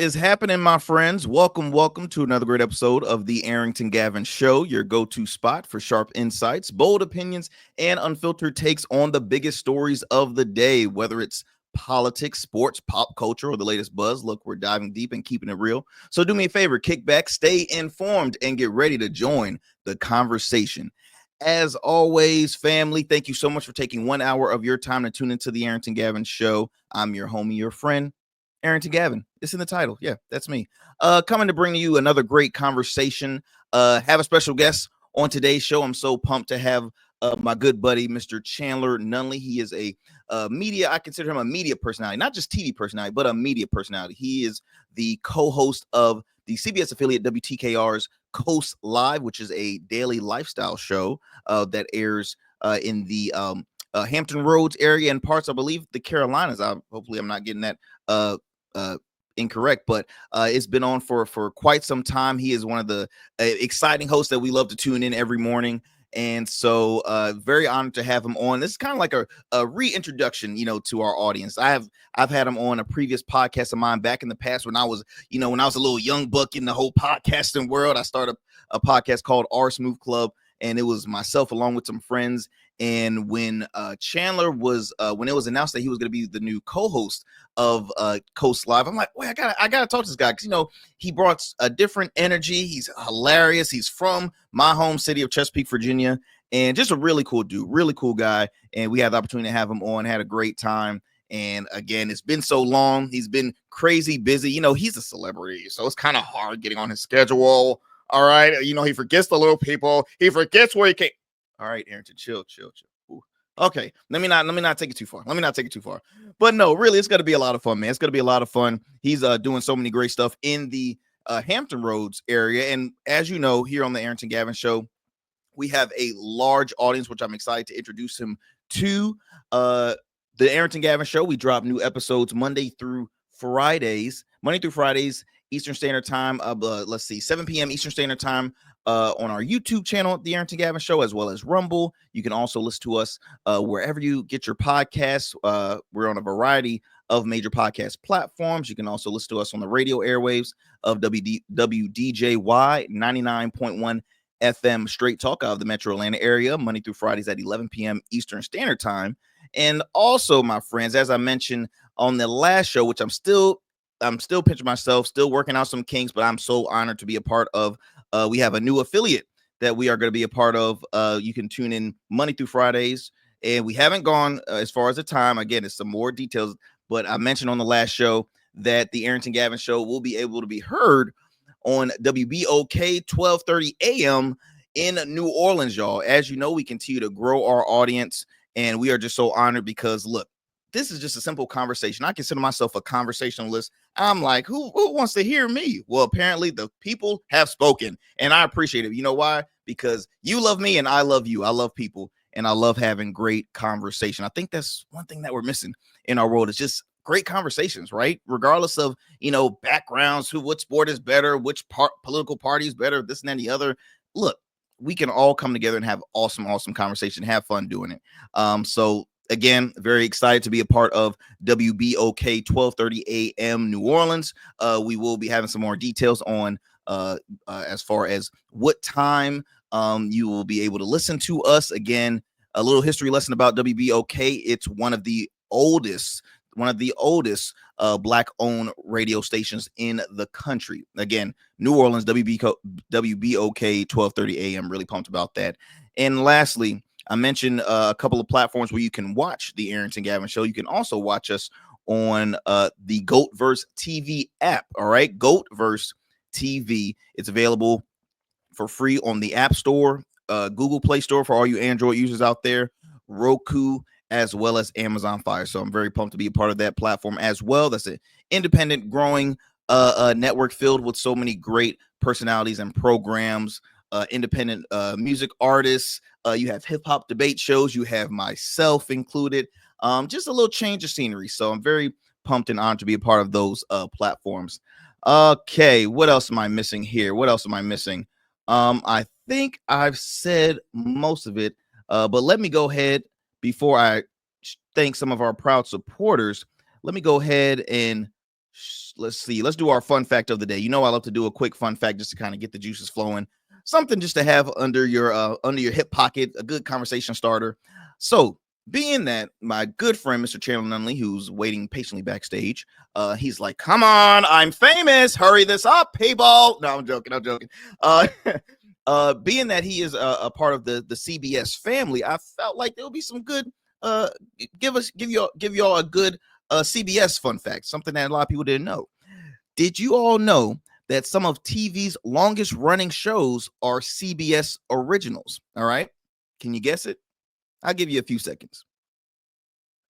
is happening, my friends? Welcome to another great episode of the Arrington Gavin Show, your go-to spot for sharp insights, bold opinions, and unfiltered takes on the biggest stories of the day, whether it's politics, sports, pop culture, or the latest buzz. Look, we're diving deep and keeping it real. So do me a favor, kick back, stay informed, and get ready to join the conversation. As always, family, thank you so much for taking 1 hour of your time to tune into the Arrington Gavin Show. I'm your homie, your friend, Arrington Gavin. It's in the title. Yeah, that's me. Coming to bring you another great conversation. Have a special guest on today's show. I'm so pumped to have my good buddy, Mr. Chandler Nunley. He is a media, I consider him a media personality, not just TV personality, but a media personality. He is the co-host of the CBS affiliate WTKR's Coast Live, which is a daily lifestyle show that airs in the Hampton Roads area and parts, I believe, the Carolinas. Hopefully I'm not getting that incorrect, but it's been on for quite some time. He is one of the exciting hosts that we love to tune in every morning. And so very honored to have him on. This is kind of like a reintroduction, to our audience. I've had him on a previous podcast of mine back in the past when I was a little young buck in the whole podcasting world. I started a podcast called Our Smooth Club, and it was myself along with some friends. And when Chandler was when it was announced that he was going to be the new co-host of Coast Live, I'm like, wait, I gotta talk to this guy, because he brought a different energy. He's hilarious. He's from my home city of Chesapeake, Virginia, and just a really cool dude, really cool guy. And we had the opportunity to have him on, had a great time. And again, it's been so long. He's been crazy busy. He's a celebrity, so it's kind of hard getting on his schedule. All right, he forgets the little people. He forgets where he came. All right, Arrington, chill. Ooh. Okay, let me not take it too far. But no, really, it's going to be a lot of fun, man. It's going to be a lot of fun. He's doing so many great stuff in the Hampton Roads area. And as you know, here on the Arrington Gavin Show, we have a large audience, which I'm excited to introduce him to. The Arrington Gavin Show, we drop new episodes Monday through Fridays, Eastern Standard Time. 7 p.m. Eastern Standard Time on our YouTube channel, The Arrington Gavin Show, as well as Rumble. You can also listen to us wherever you get your podcasts. We're on a variety of major podcast platforms. You can also listen to us on the radio airwaves of WDJY 99.1 FM Straight Talk out of the Metro Atlanta area, Monday through Fridays at 11 p.m. Eastern Standard Time. And also, my friends, as I mentioned on the last show, which I'm still pinching myself, still working out some kinks, but I'm so honored to be a part of. We have a new affiliate that we are going to be a part of. You can tune in Monday through Fridays, and we haven't gone as far as the time. Again, it's some more details, but I mentioned on the last show that the Arrington Gavin Show will be able to be heard on WBOK 1230 AM in New Orleans, y'all. As you know, we continue to grow our audience, and we are just so honored because, look, this is just a simple conversation. I consider myself a conversationalist. I'm like, who wants to hear me? Well, apparently the people have spoken, and I appreciate it. You know why? Because you love me and I love you. I love people, and I love having great conversation. I think that's one thing that we're missing in our world is just great conversations, right? Regardless of, backgrounds, what sport is better, which political party is better, this and then the other. Look, we can all come together and have awesome conversation, have fun doing it. So again, very excited to be a part of WBOK 1230 AM New Orleans. We will be having some more details on as far as what time you will be able to listen to us. Again, a little history lesson about WBOK. It's one of the oldest Black-owned radio stations in the country. Again, New Orleans, WBOK 1230 AM. Really pumped about that. And lastly, I mentioned a couple of platforms where you can watch the Arrington Gavin Show. You can also watch us on the GOATverse TV app. All right, GOATverse TV. It's available for free on the App Store, Google Play Store for all you Android users out there, Roku, as well as Amazon Fire. So I'm very pumped to be a part of that platform as well. That's an independent, growing network filled with so many great personalities and programs, independent music artists. You have hip hop debate shows. You have myself included. Just a little change of scenery. So I'm very pumped and honored to be a part of those platforms. Okay, what else am I missing here? I think I've said most of it, but let me go ahead before I thank some of our proud supporters. Let me go ahead and let's see. Let's do our fun fact of the day. You know, I love to do a quick fun fact just to kind of get the juices flowing. Something just to have under your hip pocket, a good conversation starter. So, being that my good friend Mr. Chandler Nunley, who's waiting patiently backstage, he's like, "Come on, I'm famous. Hurry this up, people." No, I'm joking. I'm joking. Being that he is a part of the CBS family, I felt like there would be some good give y'all a good CBS fun fact, something that a lot of people didn't know. Did you all know that some of TV's longest running shows are CBS originals? All right. Can you guess it? I'll give you a few seconds.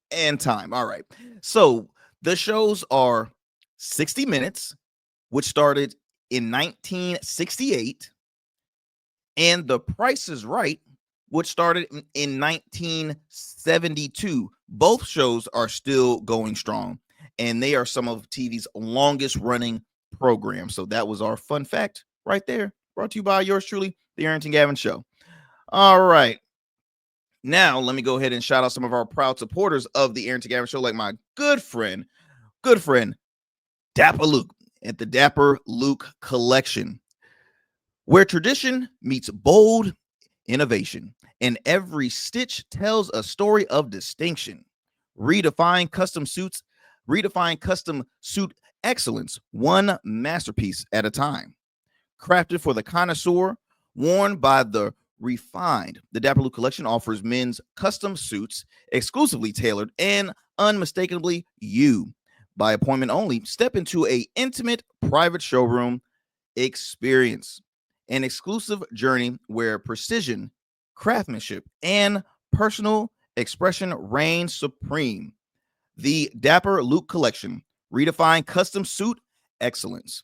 And time. All right. So the shows are 60 Minutes, which started in 1968, and The Price is Right, which started in 1972. Both shows are still going strong, and they are some of TV's longest running programs. So that was our fun fact right there, brought to you by yours truly, The Arrington Gavin Show. All right. Now, let me go ahead and shout out some of our proud supporters of The Arrington Gavin Show, like my good friend, Dapper Luke at the Dapper Luke Collection, where tradition meets bold innovation, and every stitch tells a story of distinction. Redefine custom suit excellence, one masterpiece at a time. Crafted for the connoisseur, worn by the refined, the Dapper Luke Collection offers men's custom suits exclusively tailored and unmistakably you. By appointment only, step into an intimate private showroom experience, an exclusive journey where precision, craftsmanship, and personal expression reign supreme. The Dapper Luke Collection, redefine custom suit excellence.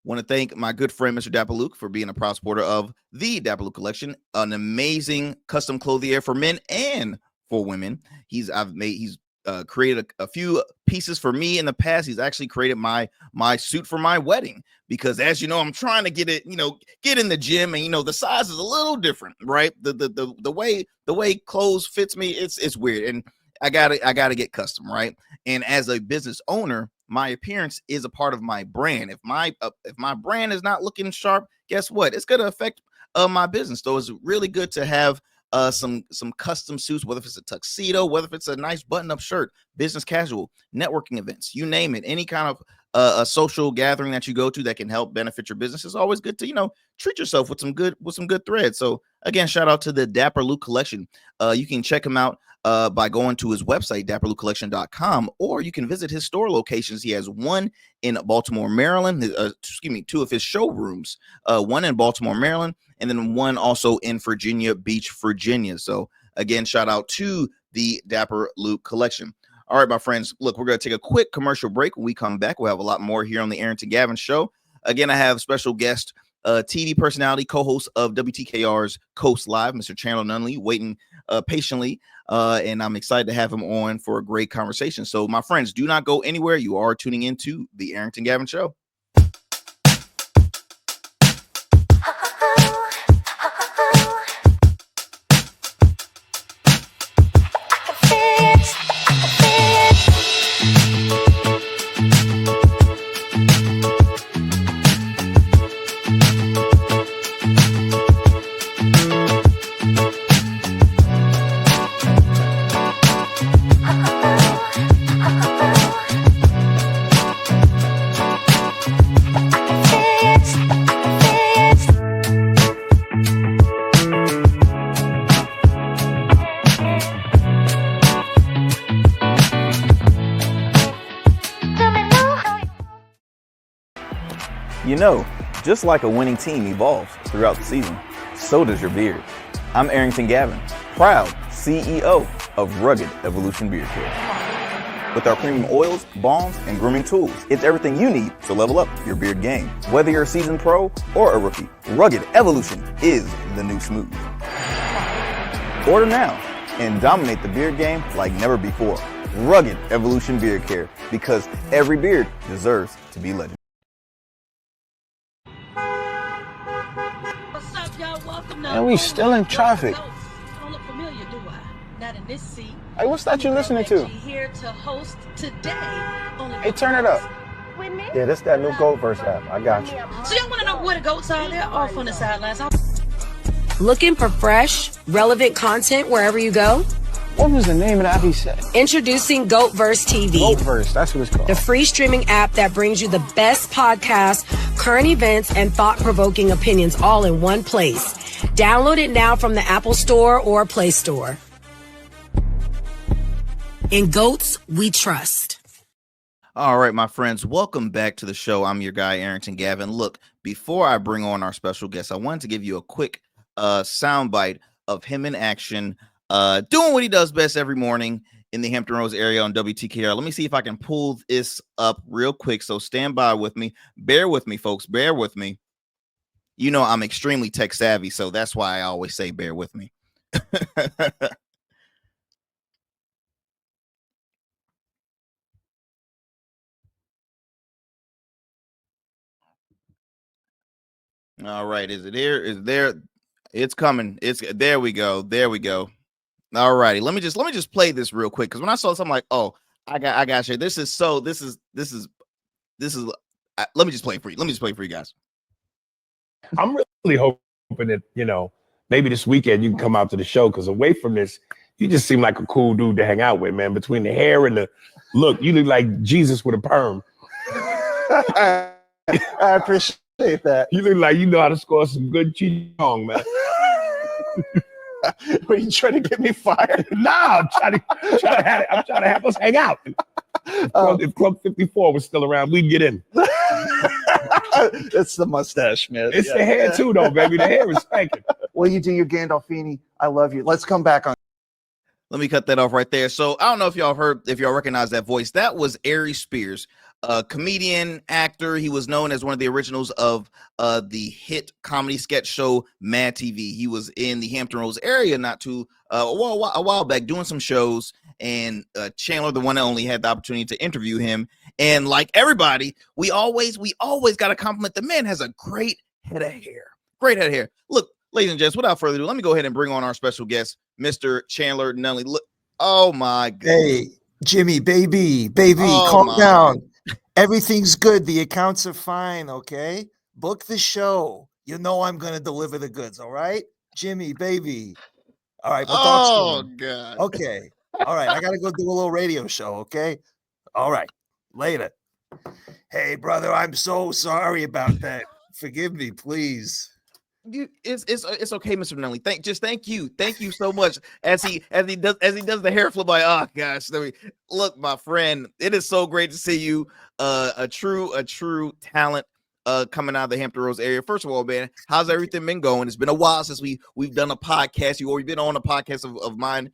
Want to thank my good friend Mr. Dapper Luke for being a proud supporter of the Dapper Luke Collection, an amazing custom clothier for men and for women. He's created a few pieces for me in the past. He's actually created my suit for my wedding, because as you know, I'm trying to get in the gym, and the size is a little different, right? The way clothes fits me, it's weird, and I gotta get custom, right? And as a business owner, my appearance is a part of my brand. If my brand is not looking sharp, guess what? It's gonna affect my business. So it's really good to have some custom suits, whether if it's a tuxedo, whether if it's a nice button-up shirt, business casual, networking events, you name it, any kind of a social gathering that you go to that can help benefit your business. It's always good to treat yourself with some good threads. So again, shout out to the Dapper Luke Collection. You can check him out by going to his website, dapperlukecollection.com, or you can visit his store locations. He has one in Baltimore, Maryland, two of his showrooms, one in Baltimore, Maryland, and then one also in Virginia Beach, Virginia. So again, shout out to the Dapper Luke Collection. All right, my friends, look, we're going to take a quick commercial break. When we come back, we'll have a lot more here on the Arrington Gavin Show. Again, I have special guest, TV personality, co-host of WTKR's Coast Live, Mr. Chandler Nunley, waiting patiently, and I'm excited to have him on for a great conversation. So, my friends, do not go anywhere. You are tuning into the Arrington Gavin Show. Just like a winning team evolves throughout the season, so does your beard. I'm Arrington Gavin, proud CEO of Rugged Evolution Beard Care. With our premium oils, balms, and grooming tools, it's everything you need to level up your beard game. Whether you're a seasoned pro or a rookie, Rugged Evolution is the new smooth. Order now and dominate the beard game like never before. Rugged Evolution Beard Care, because every beard deserves to be legendary. And we still in traffic. Don't look familiar, do I? not in this seat. Hey, what's that you listening to? Here to host today. Hey, turn it up. Yeah, this that new Goat Verse app. I got you. So y'all want to know where the goats are? They're off on the sidelines. Looking for fresh, relevant content wherever you go? What was the name of that he said? Introducing GoatVerse TV. GoatVerse, that's what it's called. The free streaming app that brings you the best podcasts, current events, and thought-provoking opinions all in one place. Download it now from the Apple Store or Play Store. In Goats, we trust. All right, my friends, welcome back to the show. I'm your guy, Arrington Gavin. Look, before I bring on our special guest, I wanted to give you a quick soundbite of him in action, doing what he does best every morning in the Hampton Roads area on WTKR. Let me see if I can pull this up real quick. So stand by with me. Bear with me, folks. Bear with me. You know, I'm extremely tech savvy, so that's why I always say bear with me. All right. Is it here? Is there? It's coming. It's there we go. There we go. All righty. Let me just play this real quick. Cause when I saw this, I'm like, oh, I got you. This is let me just play it for you. Let me just play it for you guys. I'm really hoping that, you know, maybe this weekend you can come out to the show, because away from this, you just seem like a cool dude to hang out with, man. Between the hair and the look, you look like Jesus with a perm. I appreciate that. You look like you know how to score some good cheong, man. Were you trying to get me fired? Nah, I'm trying to have us hang out. If Club 54 was still around, we'd get in. It's the mustache, man. It's the hair too, though, baby. The hair is spanking. Will you do your Gandolfini? I love you. Let's come back on. Let me cut that off right there. So I don't know if y'all recognize that voice. That was Ari Spears, a comedian, actor. He was known as one of the originals of the hit comedy sketch show Mad TV. He was in the Hampton Roads area a while back doing some shows, and Chandler, the one and only, had the opportunity to interview him. And like everybody, we always got to compliment the man. Has a great head of hair. Great head of hair. Look, ladies and gents, without further ado, let me go ahead and bring on our special guest, Mr. Chandler Nunley. Look, oh my God. Hey, Jimmy, baby, calm down. Everything's good. The accounts are fine, okay? Book the show. You know I'm going to deliver the goods, all right? Jimmy, baby. All right, we'll talk soon. God. Okay. All right, I got to go do a little radio show, okay? All right, later. Hey, brother, I'm so sorry about that. Forgive me, please. It's okay, Mr. Nunley. Thank you so much. As he does the hair flip, by gosh, look, my friend, it is so great to see you. A true talent coming out of the Hampton Roads area. First of all, man, how's everything been going? It's been a while since we've done a podcast. You've already been on a podcast of mine.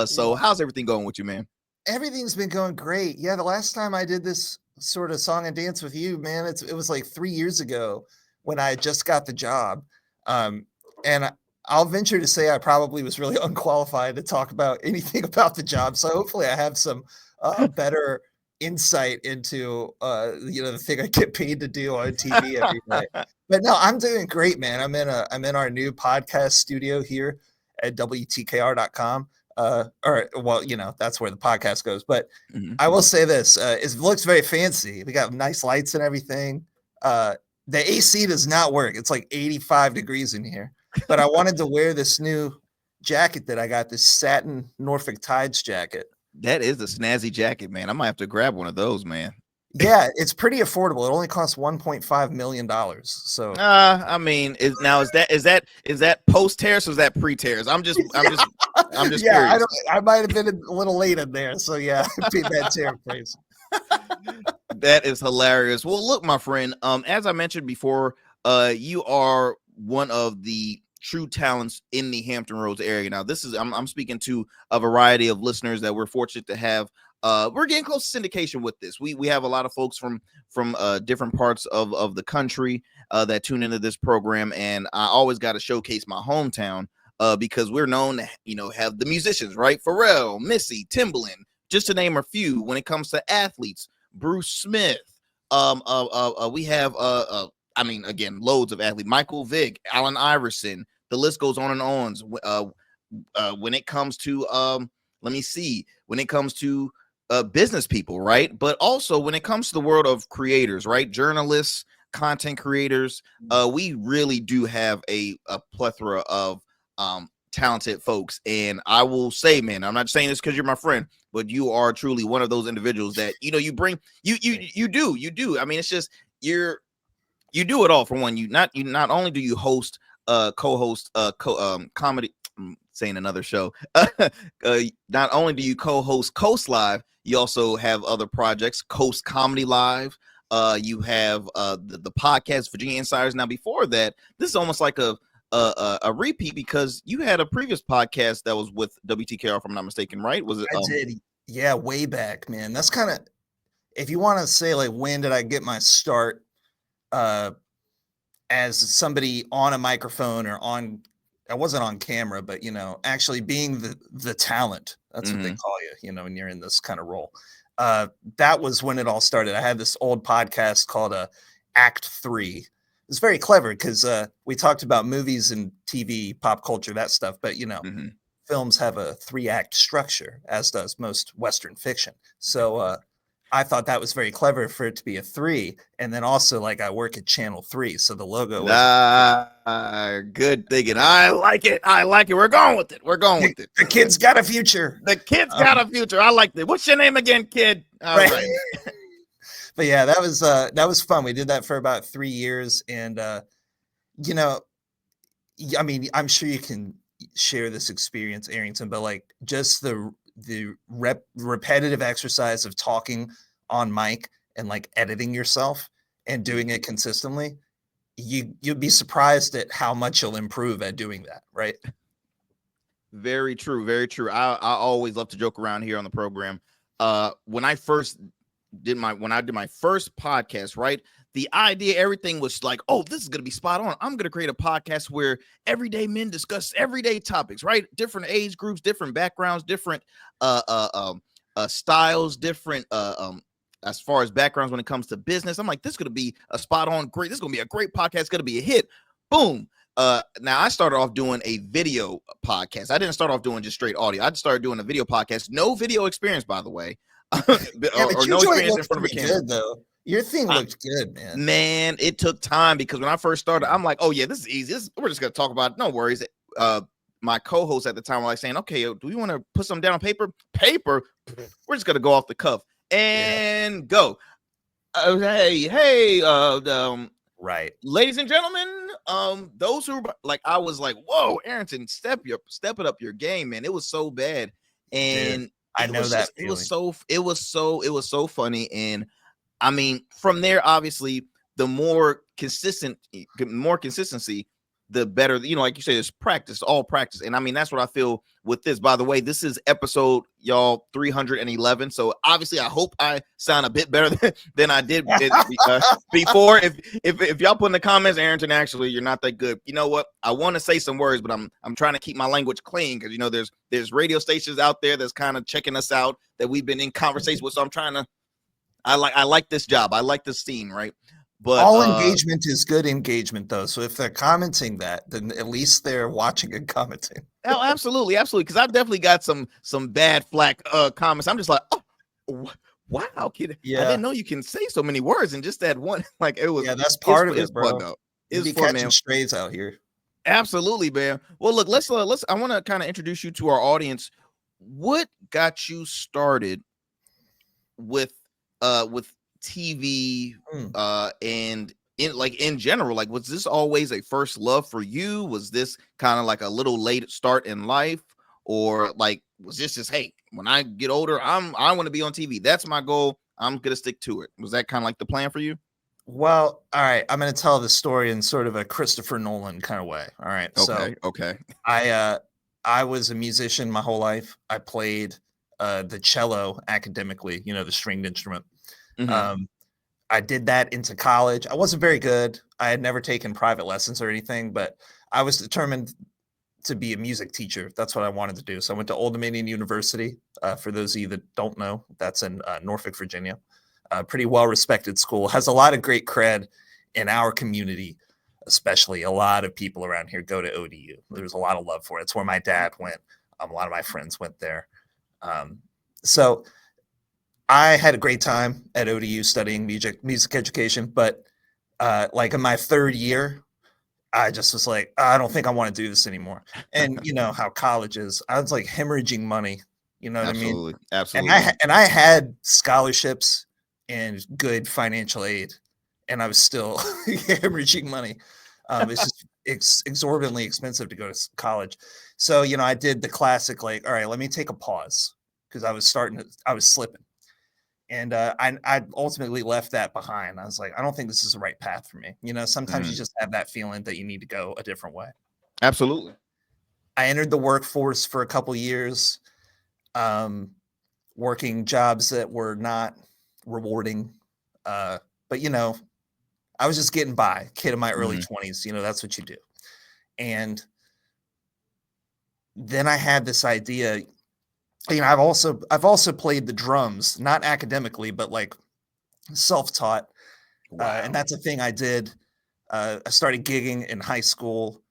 So how's everything going with you, man? Everything's been going great. Yeah, the last time I did this sort of song and dance with you, man, it was like 3 years ago when I just got the job. And I'll venture to say I probably was really unqualified to talk about anything about the job. So hopefully I have some better insight into the thing I get paid to do on TV every night. But no, I'm doing great, man. I'm in our new podcast studio here at WTKR.com. That's where the podcast goes. But I will say this, it looks very fancy. We got nice lights and everything. The AC does not work. It's like 85 degrees in here. But I wanted to wear this new jacket that I got, this satin Norfolk Tides jacket. That is a snazzy jacket, man. I might have to grab one of those, man. Yeah, it's pretty affordable. It only costs $1.5 million. So I mean, is that post tears or is that pre tears? I'm just yeah, curious. I might have been a little late in there. So yeah, I paid that tear price. That is hilarious. Well, look, my friend, as I mentioned before, you are one of the true talents in the Hampton Roads area. Now, I'm speaking to a variety of listeners that we're fortunate to have. We're getting close to syndication with this. We have a lot of folks from different parts of the country that tune into this program, and I always got to showcase my hometown because we're known to have the musicians, right? Pharrell, Missy, Timbaland, just to name a few. When it comes to athletes, Bruce Smith, we have again, loads of athletes. Michael Vick, Allen Iverson. The list goes on and on. when it comes to let me see, when it comes to business people, right? But also when it comes to the world of creators, right? Journalists, content creators, we really do have a plethora of talented folks. And I will say, man, I'm not saying this because you're my friend, but you are truly one of those individuals that, you know, you bring, you do. I mean, it's just you do it all. For one, you not only do you host co-host comedy, I'm saying another show, not only do you co-host Coast Live, you also have other projects, Coast Comedy Live. You have the podcast Virginia Insiders. Now before that, this is almost like a repeat, because you had a previous podcast that was with WTKR, if I'm not mistaken, right? Was it? I did. Yeah, way back, man. That's kind of, if you want to say like, when did I get my start as somebody on a microphone or on, I wasn't on camera, but, you know, actually being the talent. That's what they call you, you know, when you're in this kind of role. That was when it all started. I had this old podcast called Act 3. It's very clever because we talked about movies and TV, pop culture, that stuff. But, you know, films have a 3-act structure, as does most Western fiction. So I thought that was very clever for it to be a 3. And then also, like, I work at Channel 3. So the logo was good thinking. I like it. We're going with it. The kid's got a future. The kid's got a future. I like it. What's your name again, kid? All right. But yeah, that was fun. We did that for about 3 years. And, you know, I mean, I'm sure you can share this experience, Arrington, but like just the repetitive exercise of talking on mic and like editing yourself and doing it consistently, you'd be surprised at how much you'll improve at doing that, right? Very true. Very true. I always love to joke around here on the program. When I did my first podcast, right? The idea, everything was like, oh, this is going to be spot on. I'm going to create a podcast where everyday men discuss everyday topics, right? Different age groups, different backgrounds, different styles, different as far as backgrounds when it comes to business. I'm like, this is going to be a spot on great. This is going to be a great podcast. It's going to be a hit. Boom. Now I started off doing a video podcast. I didn't start off doing just straight audio. I started doing a video podcast. No video experience, by the way. or no experience in front of a camera. Good, though. Your thing looked good, man. Man, it took time because when I first started, I'm like, oh yeah, this is easy. We're just gonna talk about it. No worries. My co-host at the time was like saying, okay, do we want to put something down on paper? We're just gonna go off the cuff and go. Hey, right, ladies and gentlemen, those who like, I was like, whoa, Arrington, step it up your game, man. It was so bad, and dude, I know that it was so funny. And I mean, from there, obviously, the more consistency, the better. You know, like you say, it's practice, all practice. And I mean, that's what I feel with this. By the way, this is episode, y'all, 311. So obviously, I hope I sound a bit better than I did before. If y'all put in the comments, Arrington, actually, you're not that good. You know what? I want to say some words, but I'm trying to keep my language clean because, you know, there's radio stations out there that's kind of checking us out that we've been in conversation with. So I'm trying to. I like this job. I like this scene, right? But all engagement is good engagement, though. So if they're commenting that, then at least they're watching and commenting. Oh, absolutely. Because I've definitely got some bad flack comments. I'm just like, oh, wow, kid. Yeah. I didn't know you can say so many words in just that one. Like it was. Yeah, that's part of it, bro. Fun, though. It's fun, catching strays out here. Absolutely, man. Well, look, let's. I want to kind of introduce you to our audience. What got you started with TV and in general, like, was this always a first love for you? Was this kind of like a little late start in life, or like was this just, hey, when I get older, I want to be on TV, that's my goal, I'm gonna stick to it? Was that kind of like the plan for you? Well, all right, I'm gonna tell the story in sort of a Christopher Nolan kind of way. All right, okay. I was a musician my whole life. I played the cello academically, you know, the stringed instrument. I did that into college. I wasn't very good. I had never taken private lessons or anything, but I was determined to be a music teacher. That's what I wanted to do. So I went to Old Dominion University. For those of you that don't know, that's in Norfolk, Virginia. Pretty well-respected school. Has a lot of great cred in our community. especially a lot of people around here go to ODU. There's a lot of love for it. It's where my dad went. A lot of my friends went there. So I had a great time at ODU studying music education, but like in my third year, I just was like, I don't think I want to do this anymore. And you know how college is. I was like hemorrhaging money. You know what I mean? Absolutely. And I had scholarships and good financial aid, and I was still hemorrhaging money. It's just exorbitantly expensive to go to college. So, you know, I did the classic, like, all right, let me take a pause, because I was slipping. And I ultimately left that behind. I was like, I don't think this is the right path for me. You know, sometimes you just have that feeling that you need to go a different way. Absolutely. I entered the workforce for a couple years, working jobs that were not rewarding. But, you know, I was just getting by, kid in my early 20s. You know, that's what you do. And then I had this idea. You know, I've also played the drums, not academically, but like self-taught. Wow. And that's a thing I did. I started gigging in high school,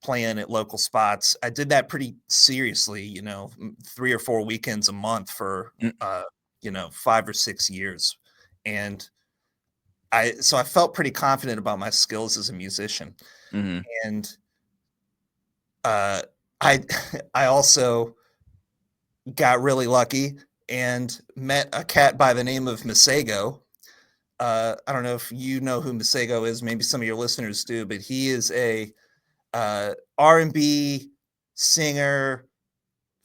playing at local spots. I did that pretty seriously, you know, 3 or 4 weekends a month for, you know, 5 or 6 years. And so I felt pretty confident about my skills as a musician. And I also got really lucky and met a cat by the name of Masego. I don't know if you know who Masego is. Maybe some of your listeners do, but he is a R&B singer,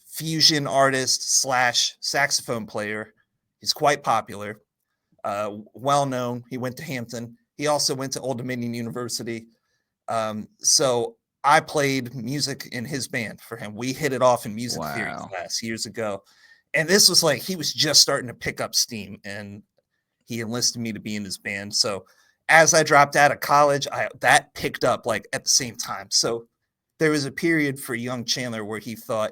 fusion artist / saxophone player. He's quite popular, well known. He went to Hampton. He also went to Old Dominion University. So I played music in his band for him. We hit it off in music theory class years ago. And this was like, he was just starting to pick up steam, and he enlisted me to be in his band. So as I dropped out of college, that picked up like at the same time. So there was a period for young Chandler where he thought,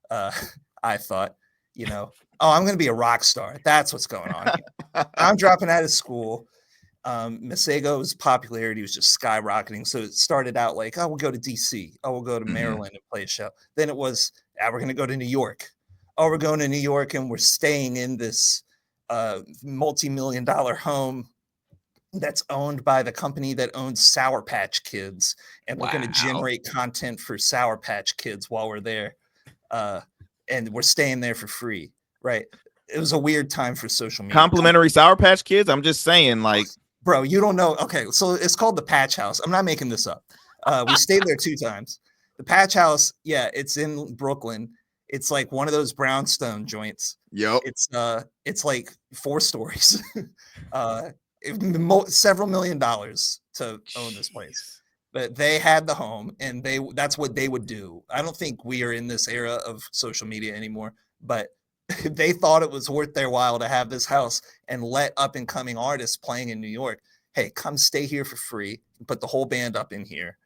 I thought, you know, oh, I'm going to be a rock star. That's what's going on here. I'm dropping out of school. Masego's popularity was just skyrocketing. So it started out like, oh, we'll go to DC. Oh, we'll go to Maryland and play a show. Then it was, we're going to go to New York. Oh, we're going to New York, and we're staying in this multi-million-dollar home that's owned by the company that owns Sour Patch Kids. And we're going to generate content for Sour Patch Kids while we're there. And we're staying there for free. Right. It was a weird time for social media. Complimentary Sour Patch Kids. I'm just saying, like, bro, you don't know. Okay, so it's called the Patch House. I'm not making this up. We stayed there 2 times. The Patch House, yeah, it's in Brooklyn. It's like one of those brownstone joints. Yep. It's like 4 stories. Several $1 million to own this place. But they had the home, and that's what they would do. I don't think we are in this era of social media anymore, but they thought it was worth their while to have this house and let up and coming artists playing in New York, hey, come stay here for free, put the whole band up in here,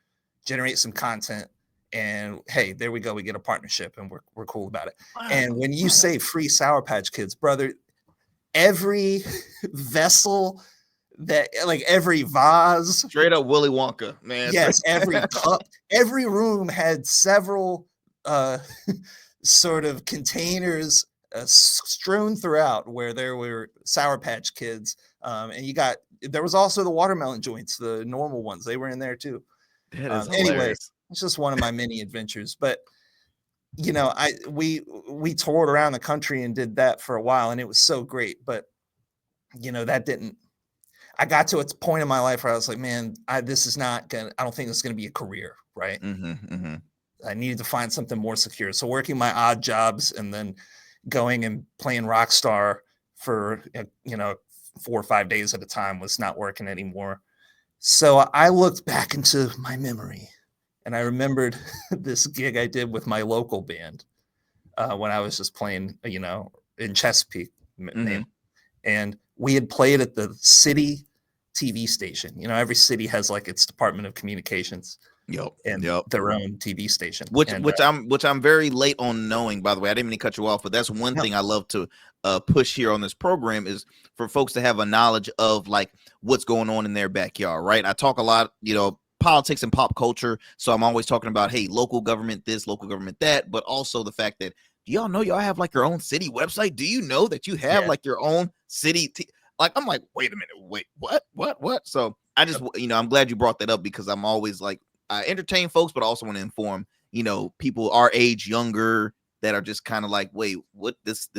generate some content, and hey, there we go. We get a partnership, and we're cool about it. Wow. And when you say free Sour Patch Kids, brother, every vessel that, like, every vase, straight up Willy Wonka, man. Yes, every cup, every room had several sort of containers strewn throughout where there were Sour Patch Kids, and there was also the watermelon joints, the normal ones. They were in there too. Anyway, it's just one of my many adventures. But you know, we toured around the country and did that for a while, and it was so great. But you know, I got to a point in my life where I was like, man, this is not gonna. I don't think it's gonna be a career, right? I needed to find something more secure. So working my odd jobs and then going and playing Rockstar for, you know, 4 or 5 days at a time was not working anymore. So I looked back into my memory, and I remembered this gig I did with my local band when I was just playing, you know, in Chesapeake. And we had played at the city TV station. You know, every city has like its Department of Communications. Yep. and Yep. their own TV station. Which And, I'm very late on knowing, by the way. I didn't mean to cut you off, but that's one no, thing I love to push here on this program is for folks to have a knowledge of like what's going on in their backyard, right? I talk a lot, politics and pop culture. So I'm always talking about, hey, local government this, local government that, but also the fact that do y'all know y'all have like your own city website? Do you know that you have like your own city? Like, I'm like, wait a minute, wait, what? So I just, I'm glad you brought that up because I'm always like, I entertain folks, but I also want to inform, people our age, younger, that are just kind of like, wait, what this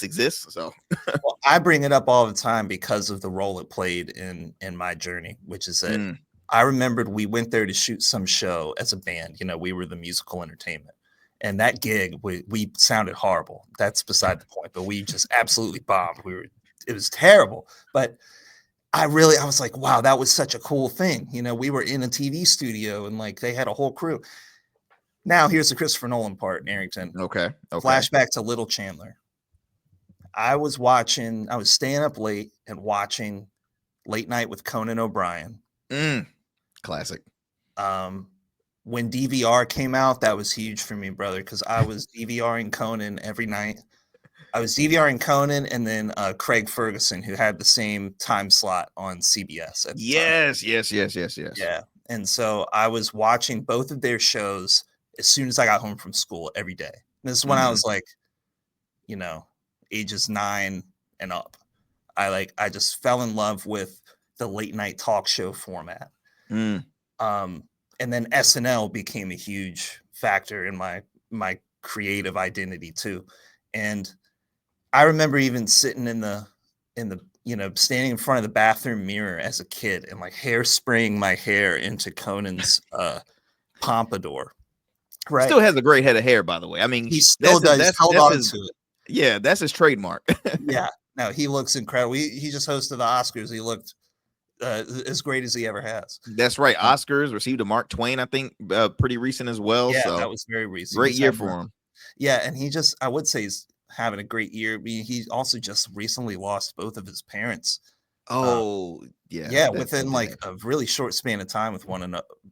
exists. So well, I bring it up all the time because of the role it played in my journey, which is that I remembered we went there to shoot some show as a band. We were the musical entertainment. And that gig, we sounded horrible. That's beside the point. But we just absolutely bombed. It was terrible. But I was like, wow, that was such a cool thing. We were in a TV studio and like they had a whole crew. Now here's the Christopher Nolan part in Arrington. Okay. Flashback to Little Chandler. I was staying up late and watching Late Night with Conan O'Brien. Classic. When DVR came out, that was huge for me, brother, because I was DVRing Conan every night. I was DVRing Conan and then Craig Ferguson, who had the same time slot on CBS at the time. Yes. Yeah. And so I was watching both of their shows as soon as I got home from school every day. And this is when I was like, ages 9 and up. I just fell in love with the late night talk show format. And then SNL became a huge factor in my creative identity too. And I remember even sitting in the standing in front of the bathroom mirror as a kid and like hairspraying my hair into Conan's pompadour. Right. Still has a great head of hair, by the way. I mean, he still does. Held on to it. Yeah, that's his trademark. Yeah. No, he looks incredible. He just hosted the Oscars. He looked as great as he ever has. That's right. Oscars received a Mark Twain, I think, pretty recent as well. Yeah, so that was very recent. Great year for him. Yeah, and I would say he's having a great year. I mean, he also just recently lost both of his parents. Yeah, within like a really short span of time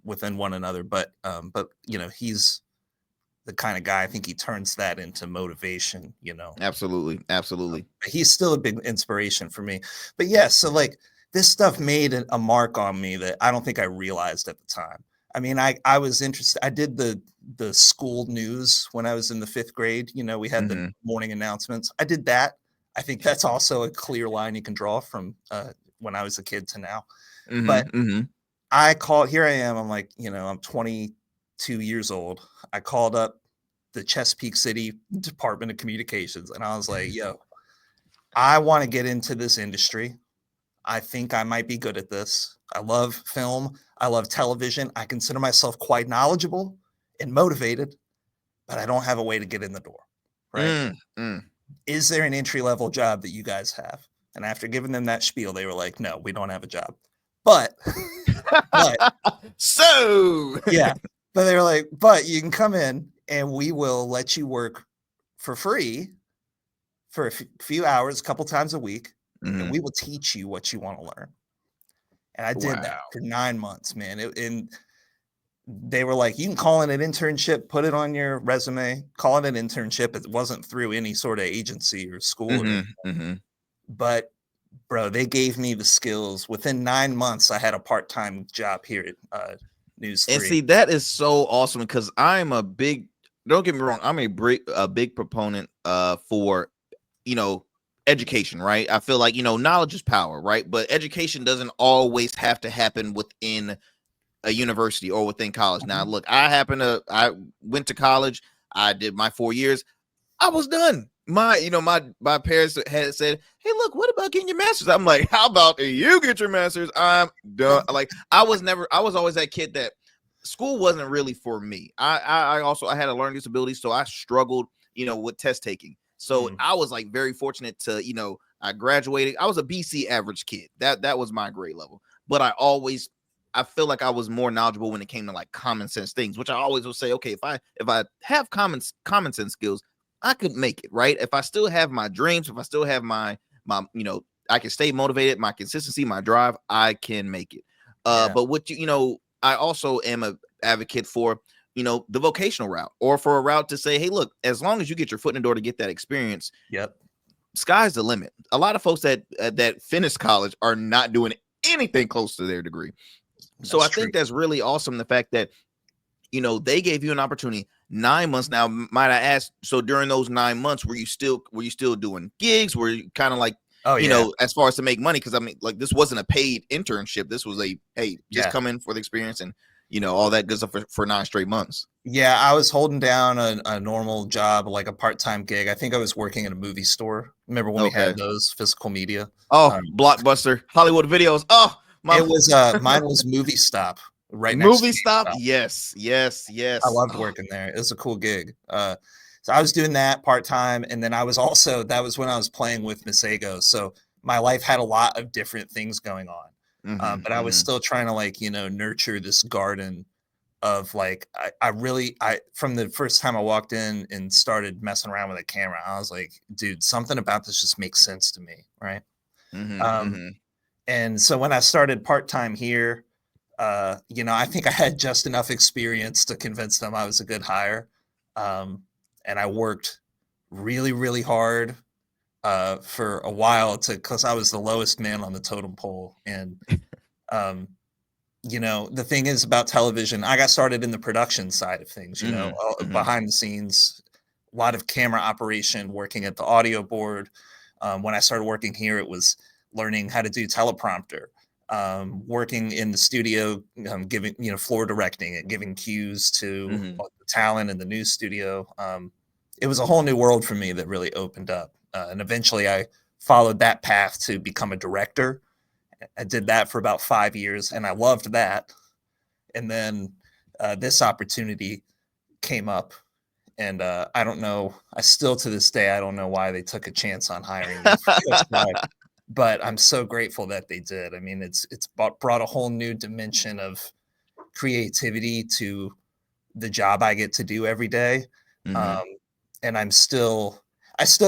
within one another. But he's the kind of guy, I think he turns that into motivation. Absolutely. He's still a big inspiration for me. But yeah, so like this stuff made a mark on me that I don't think I realized at the time. I mean, I was interested. I did the school news when I was in the 5th grade. We had the morning announcements. I did that. I think that's also a clear line you can draw from when I was a kid to now. But here I am. I'm like, I'm 22 years old. I called up the Chesapeake City Department of Communications and I was like, yo, I want to get into this industry. I think I might be good at this. I love film. I love television. I consider myself quite knowledgeable and motivated, but I don't have a way to get in the door. Right. Is there an entry-level job that you guys have? And after giving them that spiel, they were like, no, we don't have a job. But so yeah, but they were like, but you can come in and we will let you work for free for a few hours, a couple times a week. And we will teach you what you want to learn. And I did that for 9 months, man. And they were like, you can call it an internship, put it on your resume, call it an internship. It wasn't through any sort of agency or school. But bro, they gave me the skills. Within 9 months, I had a part-time job here at News 3. And see, that is so awesome because don't get me wrong, I'm a big proponent for, education, right? I feel like, knowledge is power, right? But education doesn't always have to happen within a university or within college. Now, look, I went to college. I did my 4 years. I was done. My parents had said, hey, look, what about getting your master's? I'm like, how about you get your master's? I'm done. Like, I was always that kid that school wasn't really for me. I had a learning disability, so I struggled, with test taking. So I was like very fortunate to, I graduated. I was a BC average kid. That was my grade level. But I feel like I was more knowledgeable when it came to like common sense things, which I always will say, okay, if I have common sense skills, I could make it, right? If I still have my dreams, if I still have my I can stay motivated, my consistency, my drive, I can make it. But I also am advocate for, you know, the vocational route, or for a route to say, hey, look, as long as you get your foot in the door to get that experience, Yep. sky's the limit. A lot of folks that finish college are not doing anything close to their degree. So I think that's really awesome. The fact that, you know, they gave you an opportunity 9 months. Now, might I ask, so during those 9 months, were you still doing gigs? Were you kind of like, you know, as far as to make money? Because I mean, like, this wasn't a paid internship. This was a, hey, just come in for the experience and, you know, all that good stuff for 9 straight months. Yeah, I was holding down a normal job, like a part-time gig. I think I was working in a movie store. Remember when we had those physical media? Oh, Blockbuster, Hollywood Videos. Oh, it was mine was Movie Stop. Right next Movie to Stop. GameStop. Yes. I loved working there. It was a cool gig. So I was doing that part-time, and then I was also, that was when I was playing with Miss Ego. So my life had a lot of different things going on. But I was still trying to, like, you know, nurture this garden of, like, I from the first time I walked in and started messing around with a camera, I was like, dude, something about this just makes sense to me, right? And so when I started part-time here, you know, I think I had just enough experience to convince them I was a good hire. And I worked really, really hard for a while because I was the lowest man on the totem pole. And, you know, the thing is about television, I got started in the production side of things, you know, behind the scenes, a lot of camera operation, working at the audio board. When I started working here, it was learning how to do teleprompter. Working in the studio, giving, you know, floor directing and giving cues to the talent in the news studio. It was a whole new world for me that really opened up. And eventually I followed that path to become a director. I did that for about 5 years and I loved that. And then this opportunity came up, and I don't know, I still to this day, I don't know why they took a chance on hiring me for this ride. But I'm so grateful that they did. I mean, it's brought a whole new dimension of creativity to the job I get to do every day. And I still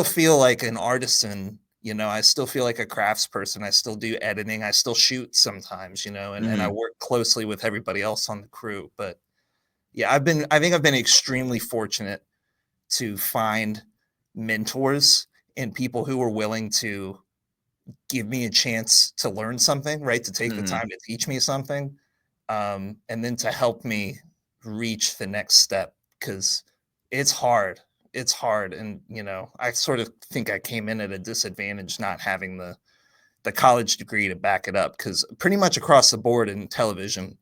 feel like an artisan, you know, I still feel like a craftsperson. I still do editing. I still shoot sometimes, you know, and I work closely with everybody else on the crew. But yeah, I think I've been extremely fortunate to find mentors and people who were willing to give me a chance to learn something, right? To take the time to teach me something, and then to help me reach the next step, because it's hard. It's hard. And, you know, I sort of think I came in at a disadvantage not having the college degree to back it up, because pretty much across the board in television,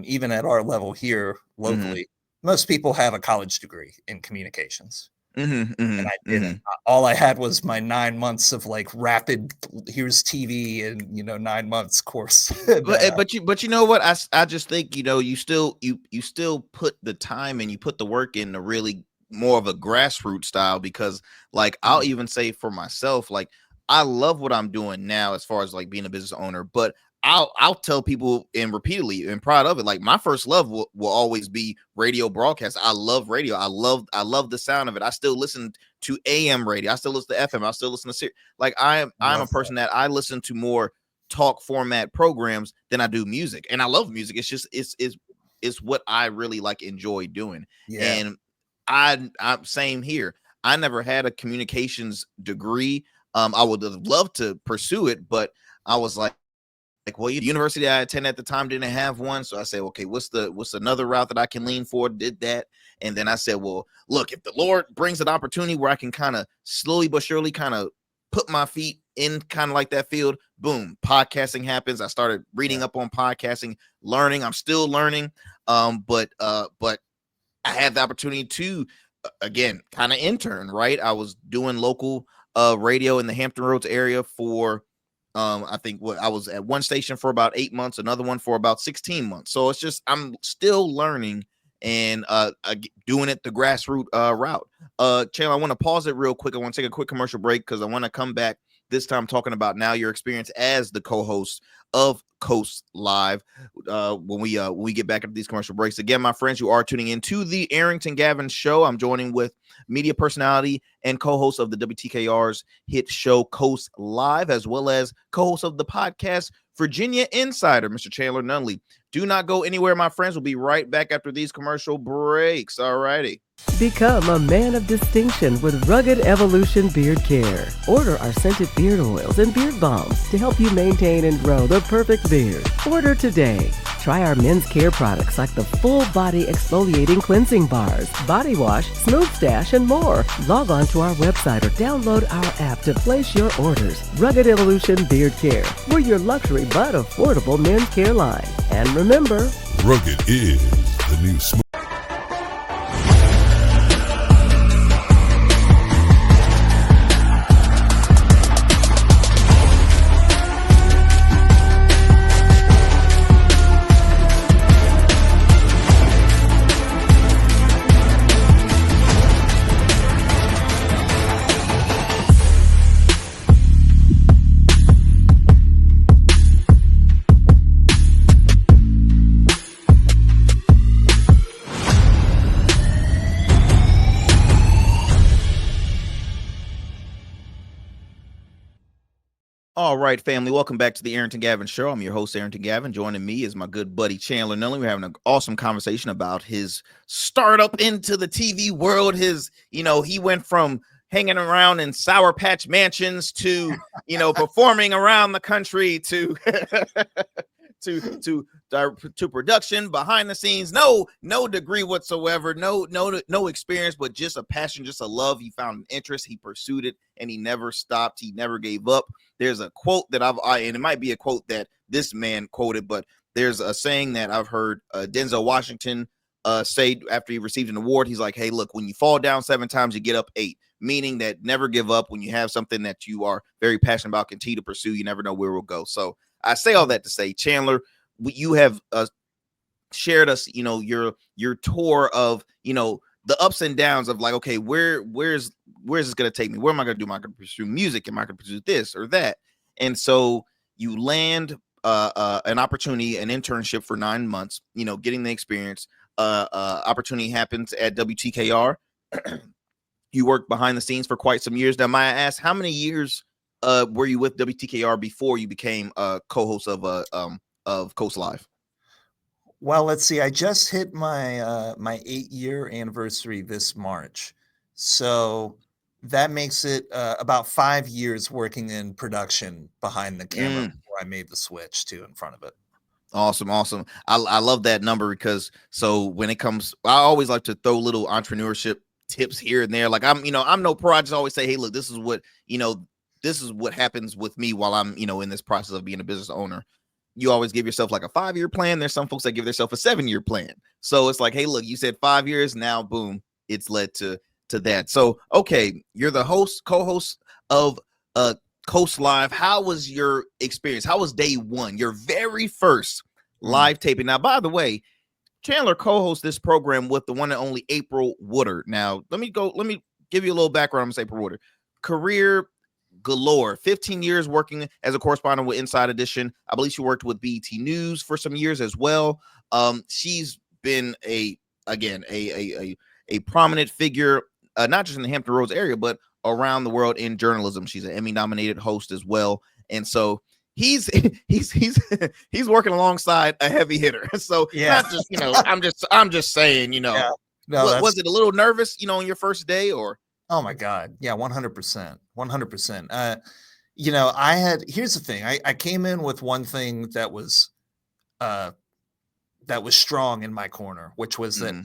even at our level here locally, most people have a college degree in communications. And I didn't. All I had was my 9 months of, like, rapid, here's TV and, you know, 9 months course. but you know what? I just think, you know, you still put the time and you put the work in to really more of a grassroots style, because, like, I'll even say for myself, like, I love what I'm doing now as far as, like, being a business owner, but I'll tell people, and repeatedly, and proud of it, like, my first love will always be radio broadcast. I love radio. I love the sound of it. I still listen to AM radio. I still listen to FM. I still listen to like, I'm a person that I listen to more talk format programs than I do music, and I love music. It's just it's what I really, like, enjoy doing. And I'm same here. I never had a communications degree. I would have loved to pursue it, but I was like, well, the university I attended at the time didn't have one. So I said, okay, what's another route that I can lean for? Did that. And then I said, well, look, if the Lord brings an opportunity where I can kind of slowly but surely kind of put my feet in kind of like that field, boom, podcasting happens. I started reading up on podcasting, learning. I'm still learning. But I had the opportunity to, again, kind of intern, right? I was doing local radio in the Hampton Roads area for, I think I was at one station for about 8 months, another one for about 16 months. So it's just, I'm still learning and doing it the grassroots route. Chandler, I want to pause it real quick. I want to take a quick commercial break because I want to come back this time talking about now your experience as the co-host of Coast Live when we get back into these commercial breaks. Again, my friends, you are tuning in to the Arrington Gavin Show. I'm joining with media personality and co-host of the WTKR's hit show Coast Live, as well as co-host of the podcast Virginia Insider, Mr. Chandler Nunley. Do not go anywhere, my friends. We'll be right back after these commercial breaks. All righty. Become a man of distinction with Rugged Evolution Beard Care. Order our scented beard oils and beard balms to help you maintain and grow the perfect beard. Order today. Try our men's care products like the full body exfoliating cleansing bars, body wash, smooth stash, and more. Log on to our website or download our app to place your orders. Rugged Evolution Beard Care. We're your luxury but affordable men's care line. And remember, Rugged is the new smooth. All right, family, welcome back to the Arrington Gavin Show. I'm your host, Arrington Gavin. Joining me is my good buddy, Chandler Nunley. We're having an awesome conversation about his startup into the TV world. He went from hanging around in Sour Patch Mansions to, performing around the country to to production, behind the scenes. No degree whatsoever, no experience, but just a passion, just a love. He found an interest, he pursued it, and he never stopped. He never gave up. There's a quote that and it might be a quote that this man quoted, but there's a saying that I've heard Denzel Washington say after he received an award. He's like, hey, look, when you fall down 7 times, you get up 8, meaning that never give up. When you have something that you are very passionate about, continue to pursue. You never know where we'll go. So I say all that to say, Chandler, you have shared us, your tour of, the ups and downs of like, okay, where's this going to take me? Where am I going to do? Am I going to pursue music? Am I going to pursue this or that? And so you land an opportunity, an internship for 9 months, getting the experience. Opportunity happens at WTKR. You worked behind the scenes for quite some years. Now, may I ask, how many years were you with WTKR before you became a co-host of Coast Live? Well, let's see. I just hit my my 8-year anniversary this March, so that makes it about 5 years working in production behind the camera before I made the switch to in front of it. Awesome. I love that number because so when it comes, I always like to throw little entrepreneurship tips here and there. Like I'm no pro. I just always say, hey, look, this is what happens with me while I'm, in this process of being a business owner. You always give yourself like a 5-year plan. There's some folks that give themselves a 7-year plan. So it's like, hey, look, you said 5 years. Now, boom, it's led to that. So, okay, you're the co-host of Coast Live. How was your experience? How was day one, your very first live taping? Now, by the way, Chandler co-hosts this program with the one and only April Woodard. Now, let me give you a little background on April Woodard. Career galore, 15 years working as a correspondent with Inside Edition. I believe she worked with BET News for some years as well. She's been a prominent figure, not just in the Hampton Roads area, but around the world in journalism. She's an Emmy-nominated host as well, and so he's working alongside a heavy hitter. So yeah, not just I'm just saying, yeah. No, was it a little nervous, on your first day or? Oh my God. Yeah. 100%. 100%. Here's the thing. I came in with one thing that was strong in my corner, which was that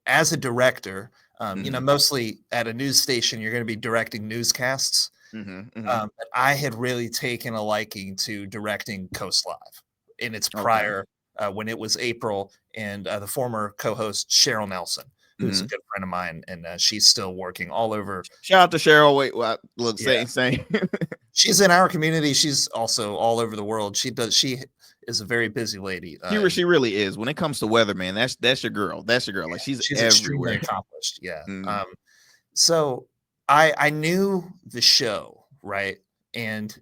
as a director, mostly at a news station, you're going to be directing newscasts. But I had really taken a liking to directing Coast Live in its prior, when it was April and the former co-host Cheryl Nelson, who's a good friend of mine, and she's still working all over. Shout out to Cheryl. Wait, look, same. She's in our community. She's also all over the world. She is a very busy lady. She really is. When it comes to weather, man, that's your girl. That's your girl. Like she's extremely accomplished. Yeah. So I knew the show, right? And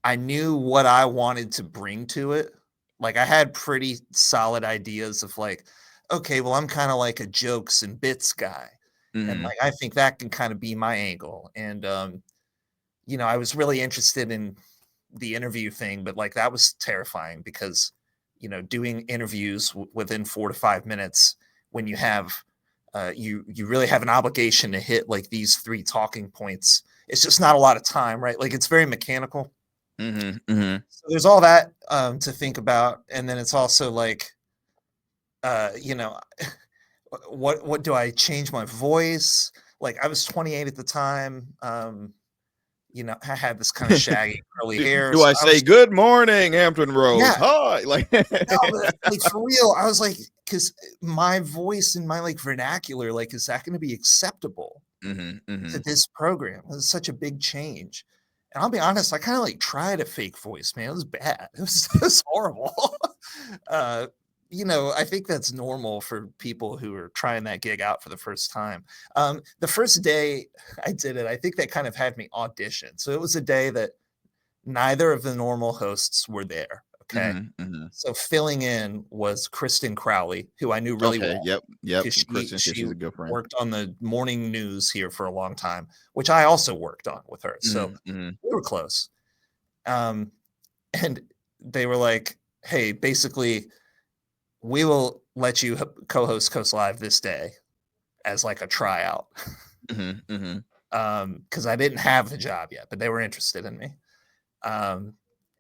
I knew what I wanted to bring to it. Like I had pretty solid ideas of like, okay, well, I'm kind of like a jokes and bits guy. And like, I think that can kind of be my angle. And, I was really interested in the interview thing, but like, that was terrifying because doing interviews within 4 to 5 minutes when you have you really have an obligation to hit like these 3 talking points. It's just not a lot of time, right? Like it's very mechanical. So there's all that to think about, and then it's also like, what do I change my voice? Like I was 28 at the time. I had this kind of shaggy curly hair. Do so I say good morning, Hampton Roads? Yeah. Hi, like, like for real. I was like, because my voice and my like vernacular, like, is that going to be acceptable to this program? It was such a big change. And I'll be honest, I kind of like tried a fake voice, man. It was bad. It was horrible. I think that's normal for people who are trying that gig out for the first time. The first day I did it, I think they kind of had me audition. So it was a day that neither of the normal hosts were there. Okay. So filling in was Kristen Crowley, who I knew really well. Yep. Kristen, she's a good friend. Worked on the morning news here for a long time, which I also worked on with her. So we were close. And they were like, hey, basically, we will let you co-host Coast Live this day as like a tryout. Because I didn't have the job yet, but they were interested in me.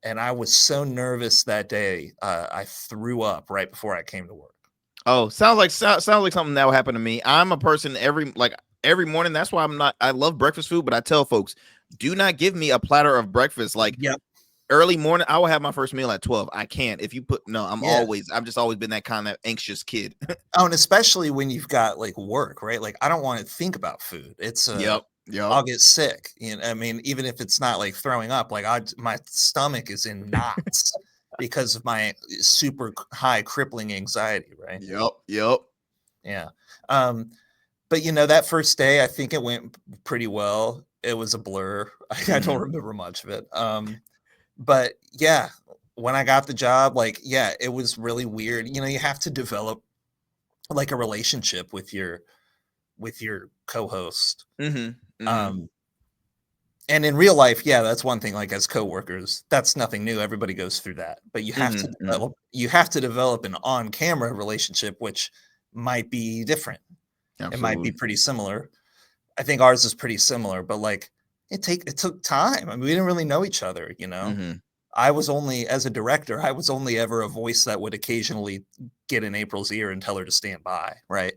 And I was so nervous that day, I threw up right before I came to work. Oh, sounds like something that will happen to me. I'm a person every morning. That's why I love breakfast food, but I tell folks, do not give me a platter of breakfast. Like early morning, I will have my first meal at 12. I can't. If you I've just always been that kind of anxious kid. Oh, and especially when you've got like work, right? Like I don't want to think about food. It's I'll get sick. I mean, even if it's not like throwing up, like my stomach is in knots because of my super high crippling anxiety, right? Yep. Yeah. But that first day, I think it went pretty well. It was a blur. I don't remember much of it. But yeah, when I got the job, it was really weird. You have to develop like a relationship with your co-host. And in real life, that's one thing. Like as coworkers, that's nothing new. Everybody goes through that. But you have to develop an on-camera relationship, which might be different. Absolutely. It might be pretty similar. I think ours is pretty similar, but like it took time. I mean, we didn't really know each other, I was only, as a director, ever a voice that would occasionally get in April's ear and tell her to stand by, right?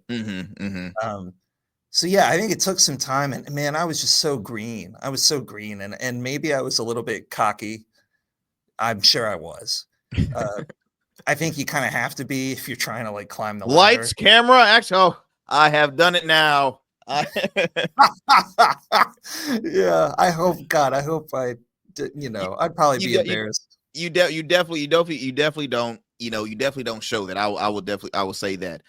So yeah, I think it took some time, and man, I was just so green. I was so green, and maybe I was a little bit cocky. I'm sure I was. I think you kind of have to be if you're trying to like climb the ladder. Lights, camera, action. Oh, I have done it now. Yeah, I hope I did, I'd probably be embarrassed. You definitely don't show that. I will say that.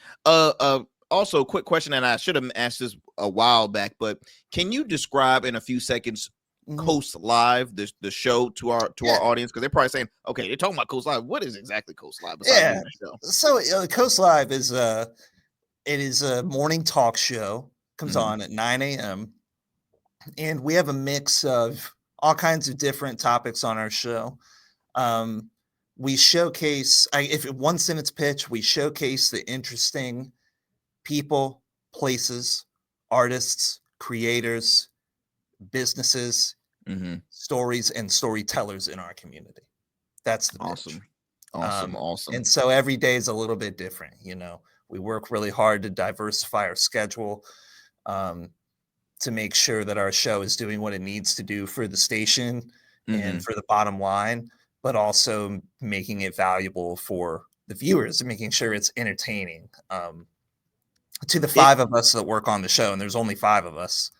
Also, quick question, and I should have asked this a while back, but can you describe in a few seconds Coast Live, the show to our audience? Because they're probably saying, okay, they're talking about Coast Live. What is exactly Coast Live? Yeah. So Coast Live is a morning talk show. Comes on at 9 a.m. And we have a mix of all kinds of different topics on our show. We showcase, if one sentence pitch, we showcase the interesting people, places, artists, creators, businesses, stories, and storytellers in our community. That's the pitch. Awesome. And so every day is a little bit different. We work really hard to diversify our schedule, to make sure that our show is doing what it needs to do for the station and for the bottom line, but also making it valuable for the viewers and making sure it's entertaining. To the 5 of us that work on the show, and there's only 5 of us,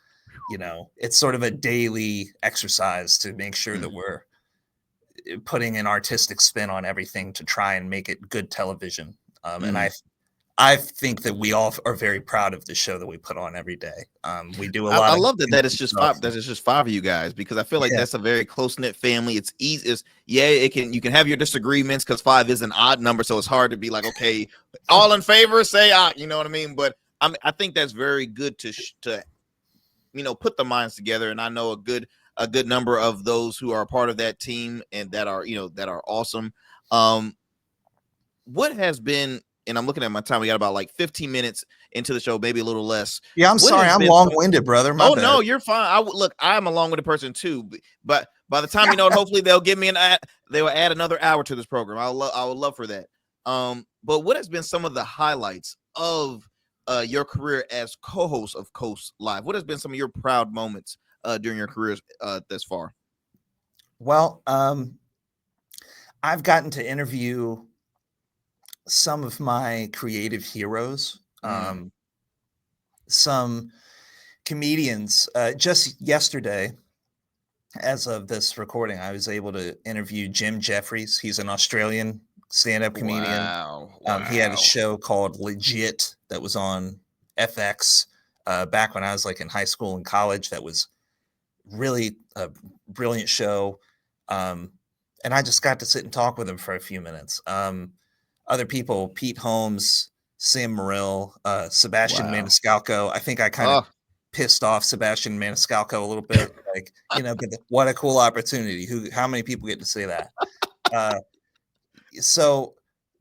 it's sort of a daily exercise to make sure that we're putting an artistic spin on everything to try and make it good television. And I think that we all are very proud of the show that we put on every day. We do a lot. I love that it's just 5. That it's just 5 of you guys, because I feel like that's a very close knit family. It's easy. You can have your disagreements because 5 is an odd number, so it's hard to be like, okay, all in favor, say you know what I mean. But I think that's very good to put the minds together. And I know a good number of those who are a part of that team and that are awesome. what has been, and I'm looking at my time, we got about like 15 minutes into the show, maybe a little less. Yeah, I'm What sorry. has I'm been long-winded, brother. My Oh bad. no, you're fine. Look, I'm a long-winded person too, but by the time you know it, hopefully they'll give me they will add another hour to this program. I would love for that. But what has been some of the highlights of your career as co-host of Coast Live? What has been some of your proud moments during your careers thus far? Well, I've gotten to interview some of my creative heroes, some comedians. Just yesterday, as of this recording, I was able to interview Jim Jeffries. He's an Australian stand-up comedian. Wow. He had a show called Legit that was on FX back when I was like in high school and college. That was really a brilliant show. And I just got to sit and talk with him for a few minutes. Other people, Pete Holmes, Sam Morril, Sebastian Maniscalco. I think I kind of pissed off Sebastian Maniscalco a little bit. Like, but what a cool opportunity. How many people get to say that? So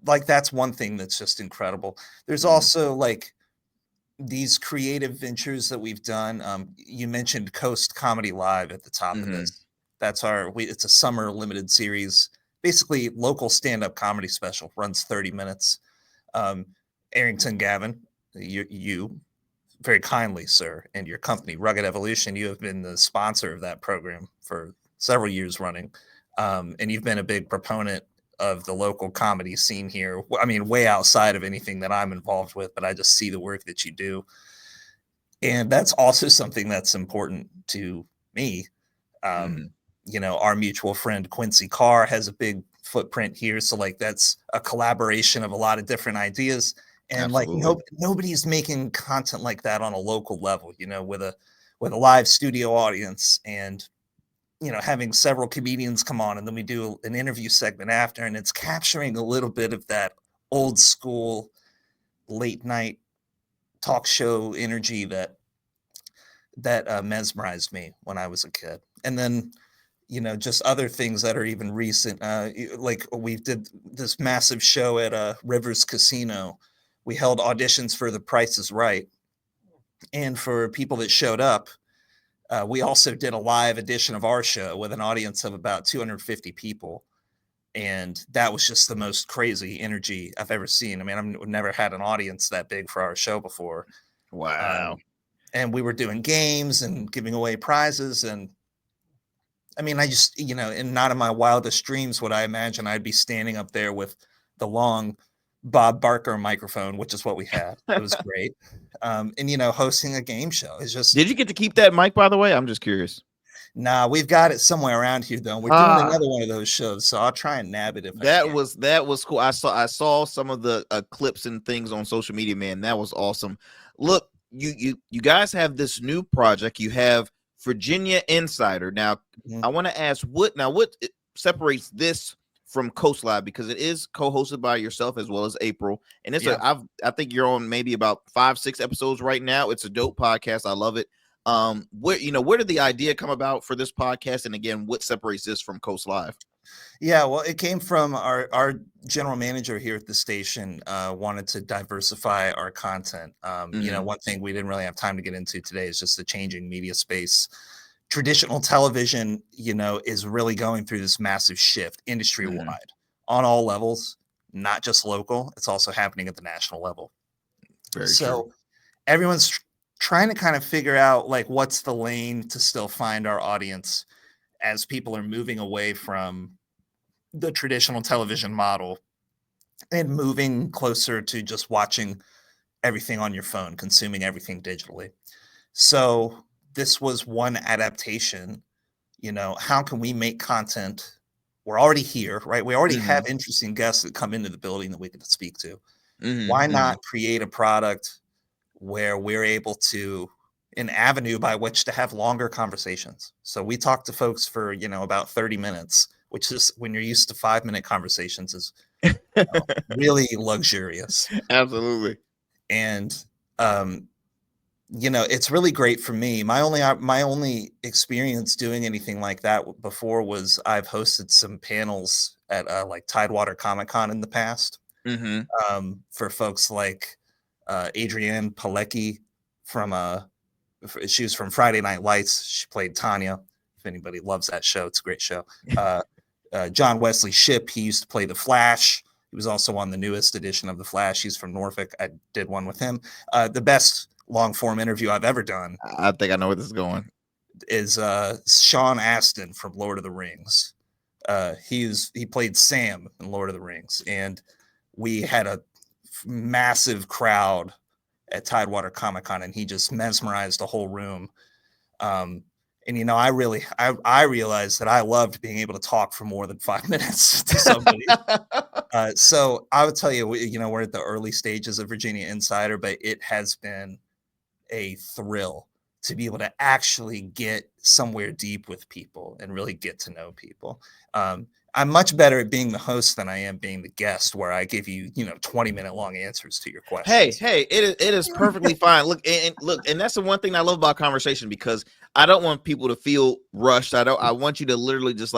like, that's one thing that's just incredible. There's also like these creative ventures that we've done. You mentioned Coast Comedy Live at the top of this. That's it's a summer limited series, basically local stand-up comedy special, runs 30 minutes. Arrington Gavin, you very kindly, sir, and your company, Rugged Evolution, you have been the sponsor of that program for several years running. And you've been a big proponent of the local comedy scene here. I mean, way outside of anything that I'm involved with, but I just see the work that you do. And that's also something that's important to me. Our mutual friend Quincy Carr has a big footprint here. So like, that's a collaboration of a lot of different ideas. And Absolutely. Like nobody's making content like that on a local level, with a live studio audience and, having several comedians come on, and then we do an interview segment after, and it's capturing a little bit of that old school late night talk show energy that mesmerized me when I was a kid. And then, just other things that are even recent. Like we did this massive show at Rivers Casino. We held auditions for The Price is Right. And for people that showed up, we also did a live edition of our show with an audience of about 250 people. And that was just the most crazy energy I've ever seen. I mean, I've never had an audience that big for our show before. Wow. And we were doing games and giving away prizes. And I mean, I just, and not in my wildest dreams would I imagine I'd be standing up there with the long Bob Barker microphone, which is what we had. It was great. And, hosting a game show is just. Did you get to keep that mic, by the way? I'm just curious. Nah, we've got it somewhere around here, though. We're doing another one of those shows, so I'll try and nab it if that I can. was cool. I saw some of the clips and things on social media, man. That was awesome. Look, you guys have this new project. You have Virginia Insider. Now, I want to ask what separates this from Coast Live, because it is co-hosted by yourself as well as April, and it's I think you're on maybe about 5-6 episodes right now. It's a dope podcast. I love it. Where did the idea come about for this podcast, and again, what separates this from Coast Live? Yeah, well, it came from our general manager here at the station. Wanted to diversify our content. One thing we didn't really have time to get into today is just the changing media space. Traditional television, is really going through this massive shift industry-wide on all levels, not just local. It's also happening at the national level. Very true. Everyone's trying to kind of figure out like what's the lane to still find our audience as people are moving away from the traditional television model and moving closer to just watching everything on your phone, consuming everything digitally. So this was one adaptation. How can we make content? We're already here, right? We already have interesting guests that come into the building that we can speak to. Why not create a product where we're able to, an avenue by which to have longer conversations? So we talk to folks for, about 30 minutes, which is, when you're used to 5-minute conversations, is really luxurious. Absolutely. And, it's really great for me. My only experience doing anything like that before was I've hosted some panels at like Tidewater Comic Con in the past. For folks like Adrienne Palecki she was from Friday Night Lights. She played Tanya. If anybody loves that show, it's a great show. John Wesley Shipp, he used to play The Flash. He was also on the newest edition of The Flash. He's from Norfolk. I did one with him. The best long form interview I've ever done. I think I know where this is going. Is Sean Astin from Lord of the Rings. He played Sam in Lord of the Rings, and we had a massive crowd at Tidewater Comic-Con, and he just mesmerized the whole room. And I realized that I loved being able to talk for more than 5 minutes to somebody. So I would tell you, we're at the early stages of Virginia Insider, but it has been a thrill to be able to actually get somewhere deep with people and really get to know people. I'm much better at being the host than I am being the guest, where I give you, 20-minute long answers to your questions. Hey, it is perfectly fine. Look, and that's the one thing I love about conversation, because I don't want people to feel rushed. I want you to literally just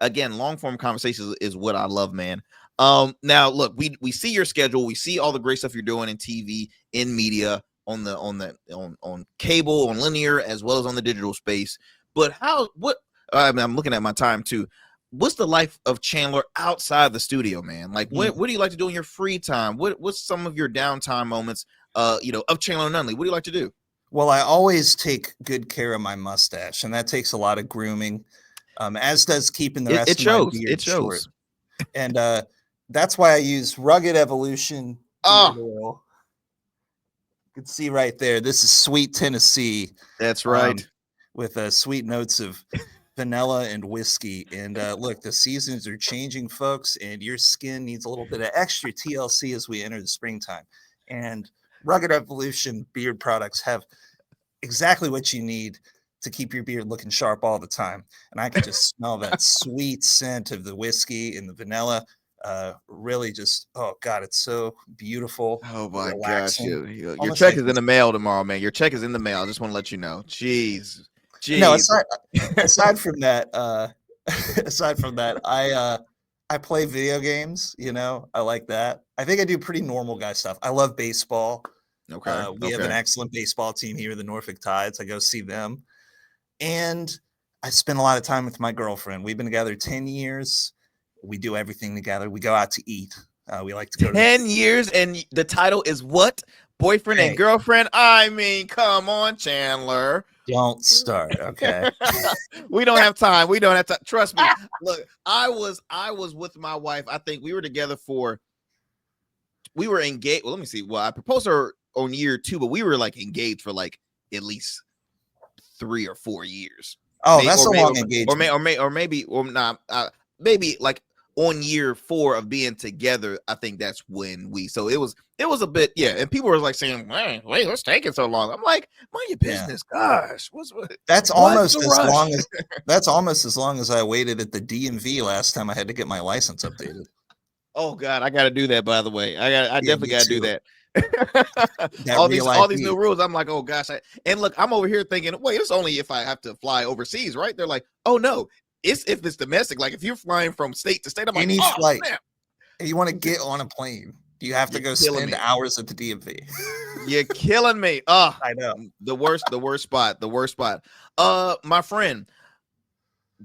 again, long form conversations is what I love, man. Now look, we see your schedule, we see all the great stuff you're doing in TV, in media, on cable, on linear, as well as on the digital space. But I'm looking at my time too. What's the life of Chandler outside the studio, man? Like, what do you like to do in your free time? What's some of your downtime moments, of Chandler Nunley? What do you like to do? Well, I always take good care of my mustache, and that takes a lot of grooming, as does keeping the rest of my beard short. And that's why I use Rugged Evolution beard oil. You can see right there. This is Sweet Tennessee. That's right. With sweet notes of vanilla and whiskey. And look, the seasons are changing, folks, and your skin needs a little bit of extra TLC as we enter the springtime. And Rugged Evolution beard products have exactly what you need to keep your beard looking sharp all the time. And I can just smell that sweet scent of the whiskey and the vanilla. Really just, oh God, it's so beautiful. Oh my gosh. Your check is in the mail tomorrow, man. Your check is in the mail. I just want to let you know. Jeez. No, aside from that, I play video games, I like that. I think I do pretty normal guy stuff. I love baseball. Okay. We have an excellent baseball team here, the Norfolk Tides. I go see them. And I spend a lot of time with my girlfriend. We've been together 10 years. We do everything together. We go out to eat. We like to go 10 years, and the title is what? Boyfriend and girlfriend? I mean, come on, Chandler. Don't start, okay? We don't have time. We don't have to. Trust me. Look, I was with my wife. I think we were together we were engaged. Well, let me see. Well, I proposed to her on year 2, but we were engaged for at least 3 or 4 years. Oh, that's a long engagement. Maybe on year 4 of being together, I think that's when so it was a bit, yeah. And people were saying, wait, what's taking so long? I'm like, mind your business, gosh. That's almost as long as I waited at the DMV last time I had to get my license updated. Oh God, I got to do that. By the way, I definitely got to do that. all these new rules. I'm like, oh gosh. And look, I'm over here thinking, wait, it's only if I have to fly overseas, right? They're like, oh no. If it's domestic, if you're flying from state to state, I'm any like, flight. Snap. You want to get on a plane, you have to go spend hours at the DMV. You're killing me. I know. The worst spot. My friend,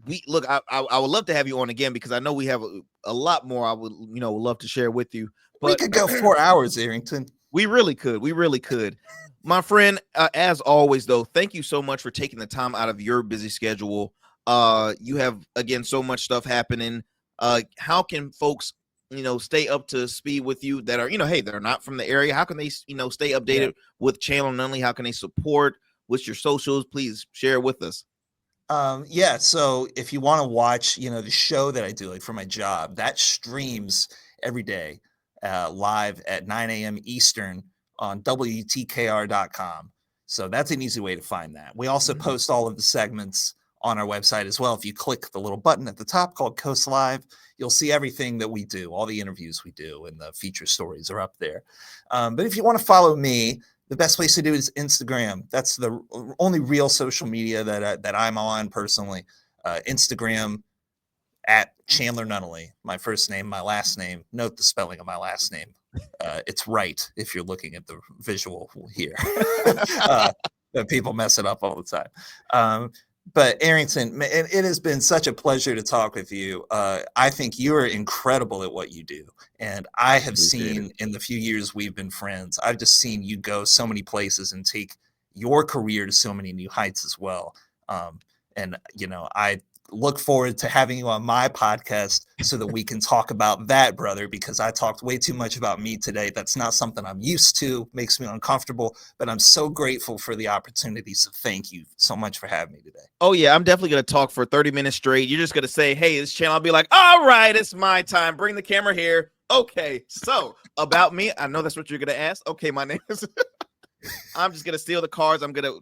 I would love to have you on again, because I know we have a lot more I would love to share with you. But we could go 4 hours, Arrington. We really could. My friend, as always, though, thank you so much for taking the time out of your busy schedule. You have, again, so much stuff happening. How can folks stay up to speed with you that are they're not from the area? How can they stay updated with Chandler Nunley? How can they support? What's your socials? Please share with us. So if you want to watch the show that I do for my job, that streams every day live at 9 a.m. Eastern on WTKR.com. So that's an easy way to find that. We also post all of the segments on our website as well. If you click the little button at the top called Coast Live, you'll see everything that we do, all the interviews we do, and the feature stories are up there. But if you want to follow me, the best place to do it is Instagram. That's the only real social media that I'm on personally. Instagram at Chandler Nunnally, my first name, my last name. Note the spelling of my last name. It's right if you're looking at the visual here. But people mess it up all the time. But Arrington, it has been such a pleasure to talk with you. I think you are incredible at what you do. And I have seen in the few years we've been friends, I've just seen you go so many places and take your career to so many new heights as well. And, I look forward to having you on my podcast so that we can talk about that, brother, because I talked way too much about me today. That's not something I'm used to, makes me uncomfortable, but I'm so grateful for the opportunity. So thank you so much for having me today. Oh yeah, I'm definitely going to talk for 30 minutes straight. You're just going to say, hey, this channel. I'll be like, all right, it's my time. Bring the camera here. Okay, so about me, I know that's what you're going to ask. Okay, my name is... I'm just gonna steal the cards. I'm gonna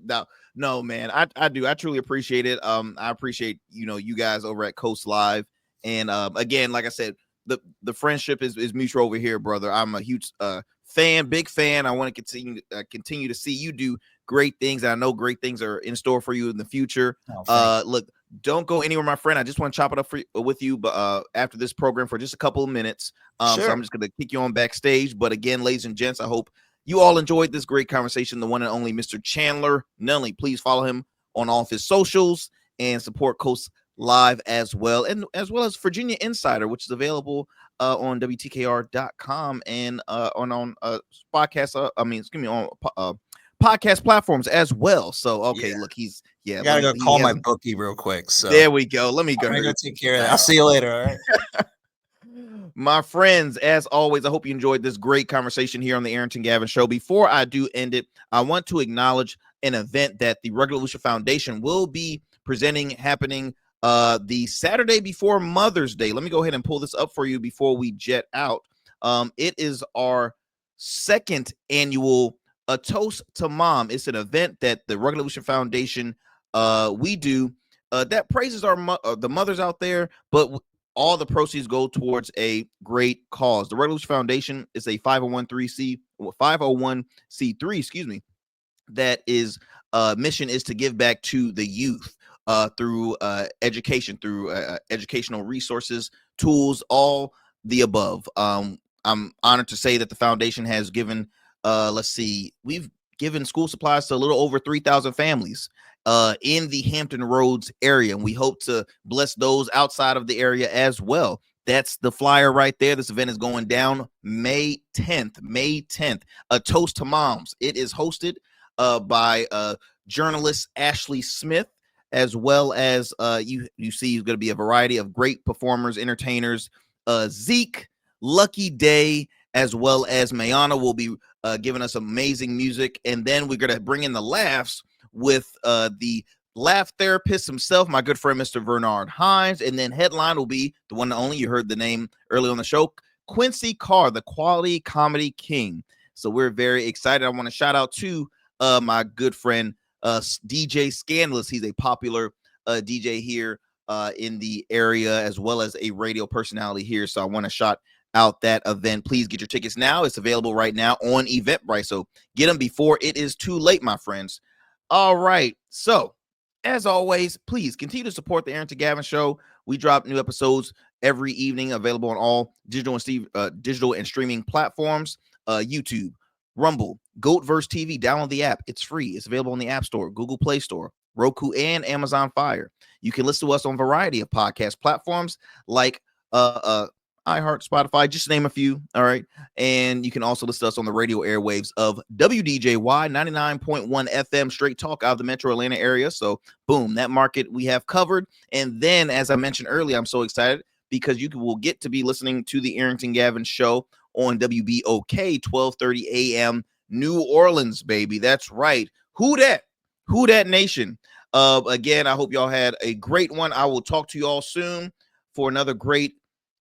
no man. I do. I truly appreciate it. I appreciate you guys over at Coast Live. And again, like I said, the friendship is mutual over here, brother. I'm a huge big fan. I want to continue to see you do great things. And I know great things are in store for you in the future. Look, don't go anywhere, my friend. I just want to chop it up with you, but after this program for just a couple of minutes. Sure. So I'm just gonna kick you on backstage. But again, ladies and gents, I hope you all enjoyed this great conversation. The one and only Mr. Chandler Nunnally. Please follow him on all of his socials and support Coast Live as well, and as well as Virginia Insider, which is available on WTKR.com and on podcast. On podcast platforms as well. So okay, look, I gotta go call my bookie real quick. So there we go. Let me go. I'm gonna go take care of that. I'll see you later. All right. My friends, as always, I hope you enjoyed this great conversation here on the Arrington Gavin Show. Before I do end it, I want to acknowledge an event that the Rugged Evolution Foundation will be happening the Saturday before Mother's Day. Let me go ahead and pull this up for you before we jet out. It is our second annual A Toast to Mom. It's an event that the Rugged Evolution Foundation we do that praises the mothers out there, but all the proceeds go towards a great cause. The Rugged Evolution Foundation is a 501c3, excuse me, that is mission is to give back to the youth through education, through educational resources, tools, all the above. I'm honored to say that the foundation has given, we've given school supplies to a little over 3,000 families in the Hampton Roads area, and we hope to bless those outside of the area as well. That's the flyer right there. This event is going down May 10th. A Toast to Moms. It is hosted by journalist Ashley Smith, as well as you see going to be a variety of great performers, entertainers. Zeke, Lucky Day, as well as Mayana will be giving us amazing music, and then we're going to bring in the laughs with the laugh therapist himself, my good friend Mr. Bernard Hines, and then headline will be the one and only, you heard the name early on the show, Quincy Carr, the Quality Comedy King. So we're very excited. I want to shout out to my good friend DJ Scandalous. He's a popular DJ here in the area, as well as a radio personality here. So I want to shout out that event. Please get your tickets now. It's available right now on Eventbrite. So get them before it is too late, my friends. All right. So as always, please continue to support the Arrington Gavin Show. We drop new episodes every evening, available on all digital and streaming platforms, YouTube, Rumble, Goatverse TV. Download the app. It's free. It's available on the App Store, Google Play Store, Roku, and Amazon Fire. You can listen to us on a variety of podcast platforms like iHeart, Spotify, just to name a few. All right. And you can also listen to us on the radio airwaves of WDJY 99.1 FM, straight talk out of the metro Atlanta area. So boom, that market we have covered. And then, as I mentioned earlier, I'm so excited because you will get to be listening to the Arrington Gavin Show on WBOK 1230 AM New Orleans, baby. That's right. Who dat? Who dat nation? Again, I hope y'all had a great one. I will talk to you all soon for another great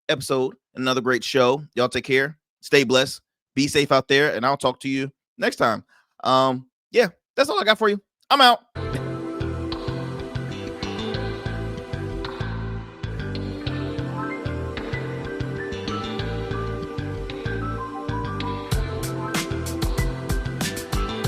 episode, another great show. Y'all take care, stay blessed, be safe out there, and I'll talk to you next time. Yeah, that's all I got for you. I'm out.